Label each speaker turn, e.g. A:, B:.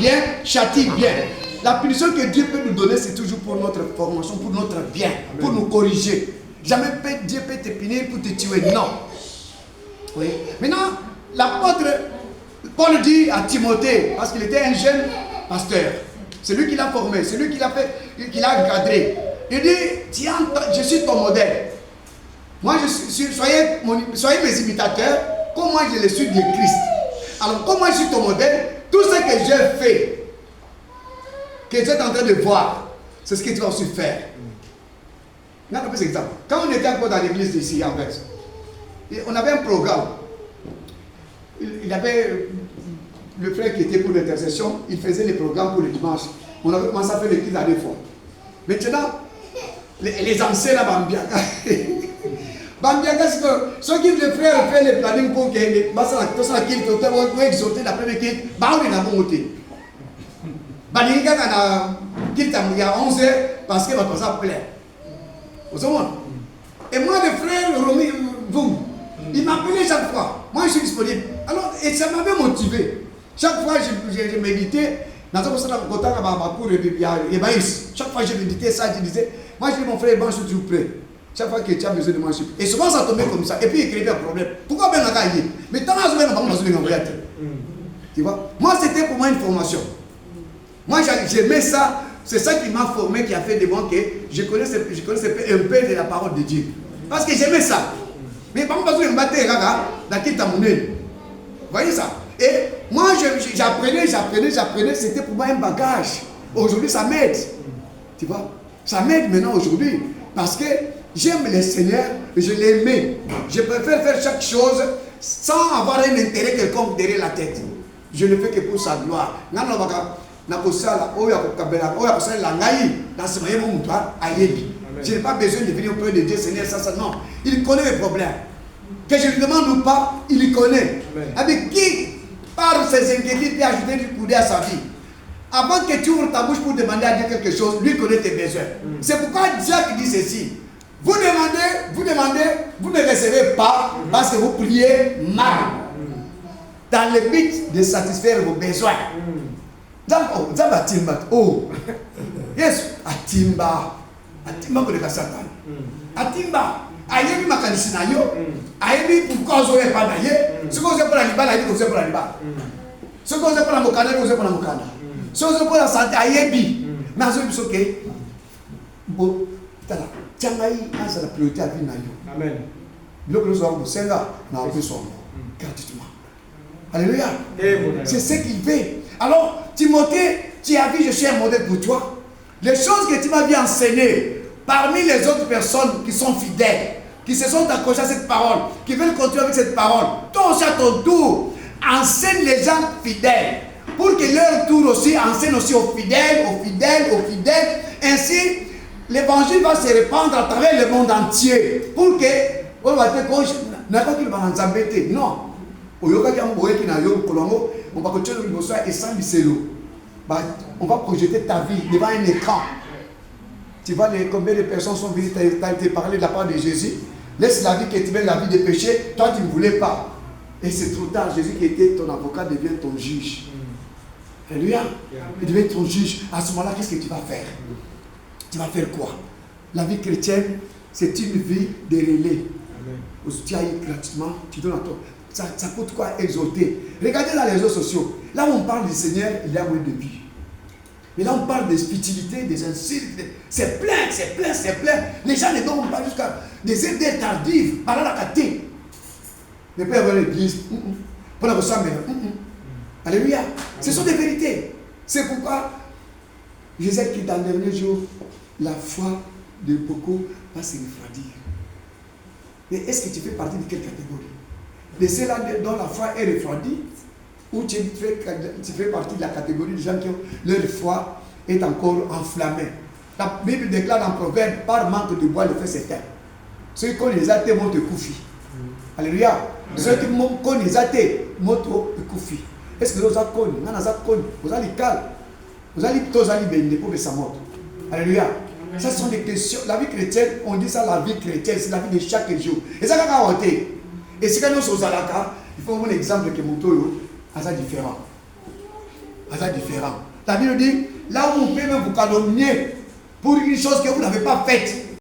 A: bien, châtie bien. La punition que Dieu peut nous donner, c'est toujours pour notre formation, pour notre bien, pour nous corriger. Jamais Dieu peut te punir pour te tuer, non. Oui. Maintenant, l'apôtre Paul dit à Timothée, parce qu'il était un jeune pasteur, c'est lui qui l'a formé, c'est lui qui l'a fait, qui l'a encadré. Il dit, tiens, je suis ton modèle. Moi, soyez mes imitateurs, comme moi je le suis de Christ. Alors, comme moi je suis ton modèle, tout ce que j'ai fait, que tu es en train de voir, c'est ce que tu vas aussi faire. On a un exemple. Quand on était encore dans l'église ici, en fait, on avait un programme. Il avait le frère qui était pour l'intercession, il faisait les programmes pour le dimanche. On avait commencé à faire l'église à 2 fois. Maintenant, les anciens là, Bambiaka. Bambiaka, c'est que ceux qui le frère fait les plannings pour que les personnes qui ont exhorté la première qui on est dans mon côté. Bambiaka, il y a 11 heures parce que votre ça plaît. Vous savez? Et moi, le frère Romy, vous, il m'appelait chaque fois. Moi, je suis disponible. Alors, et ça m'avait motivé. Chaque fois, je méditais. Dans ce cas-là, chaque fois, je méditais ça, je disais, moi, je dis, mon frère, je suis toujours prêt. Chaque fois que tu as besoin de moi, je suis prêt. Et souvent, ça tombait comme ça. Et puis, il créait un problème. Pourquoi ben la gagne? Mais tant que je vais tu vois? Moi, c'était pour moi une formation. Moi, j'aimais ça. C'est ça qui m'a formé, qui a fait de moi que je connaissais un peu de la parole de Dieu. Parce que j'aimais ça. Mais par contre, je me battais dans qui t'a monnaie. Vous voyez ça? Et moi, j'apprenais, c'était pour moi un bagage. Aujourd'hui, ça m'aide. Tu vois? Ça m'aide maintenant aujourd'hui. Parce que j'aime le Seigneur, je l'aimais. Je préfère faire chaque chose sans avoir un intérêt quelconque derrière la tête. Je ne fais que pour sa gloire. Je n'ai pas besoin de venir auprès de Dieu, Seigneur, ça, non. Il connaît mes problèmes. Que je lui demande ou pas, il connaît. Avec qui, par ses inquiétudes, peut ajouter du coudé à sa vie. Avant que tu ouvres ta bouche pour demander à Dieu quelque chose, lui connaît tes besoins. C'est pourquoi Jacques dit ceci. Vous demandez, vous ne recevez pas parce que vous priez mal. Dans le but de satisfaire vos besoins. Oh, yes, Atimba koleka Satan. Atimba, ayebi makanisi na yo, ayebi pourquoi ozoye pa na ye, ce que vous pour la libala, ayebi vous pour la libala. Ce que vous pour la mokanda, vous pour la mokanda. Ce que vous pour la santé, ayebi. Mais azoye bisoke, bon, tala, tiangaï, c'est la priorité à vie na yo. Amen. Bloc nous avons senga, na ope son gratuitement. Alléluia. C'est ce qu'il fait. Alors, Timothée, tu as vu, je suis un modèle pour toi. Les choses que tu m'as bien enseignées, parmi les autres personnes qui sont fidèles, qui se sont accrochées à cette parole, qui veulent continuer avec cette parole, toi aussi à ton tour, enseigne les gens fidèles, pour que leur tour aussi enseigne aussi aux fidèles. Ainsi, l'évangile va se répandre à travers le monde entier, pour que, on va dire, non. On va projeter ta vie devant un écran. Tu vois combien de personnes sont venues te parler de la part de Jésus. Laisse la vie que tu veux, la vie de péché. Toi, tu ne voulais pas. Et c'est trop tard. Jésus qui était ton avocat devient ton juge. Alléluia. Il devient ton juge. À ce moment-là, qu'est-ce que tu vas faire? Tu vas faire quoi? La vie chrétienne, c'est une vie de relais. Tu as eu gratuitement, tu donnes à toi. Ça coûte quoi exalter? Regardez dans les réseaux sociaux. Là où on parle du Seigneur, il y a moins de vie. Mais là on parle des futilités, des insultes. C'est plein. Les gens ne donnent pas jusqu'à des aides tardives. Par là, la caté. Ne peut y avoir l'église. Pour la ressembler. Alléluia. Ce sont des vérités. C'est pourquoi Jésus qui dans le dernier jour, la foi de beaucoup va se refroidir. Mais est-ce que tu fais partie de quelle catégorie? De ceux-là dont la foi est refroidie, ou tu fais partie de la catégorie des gens qui ont leur foi est encore enflammée. La Bible déclare dans Proverbe, par manque de bois, le feu s'éteint. Ceux qui connaissent les athées montent koufi. Alléluia. Ceux qui connaissent les athées montent koufi. Est-ce que vous avez connu? Vous avez calme. Vous avez tous les bénis pour sa mort. Alléluia. Ça sont des questions. La vie chrétienne, on dit ça la vie chrétienne, c'est la vie de chaque jour. Et ça, quand on a été. Et c'est quand nous sommes à la il faut un exemple que mon toyo a ça différent. C'est différent. La Bible dit, là où on peut même vous calomnier pour une chose que vous n'avez pas faite,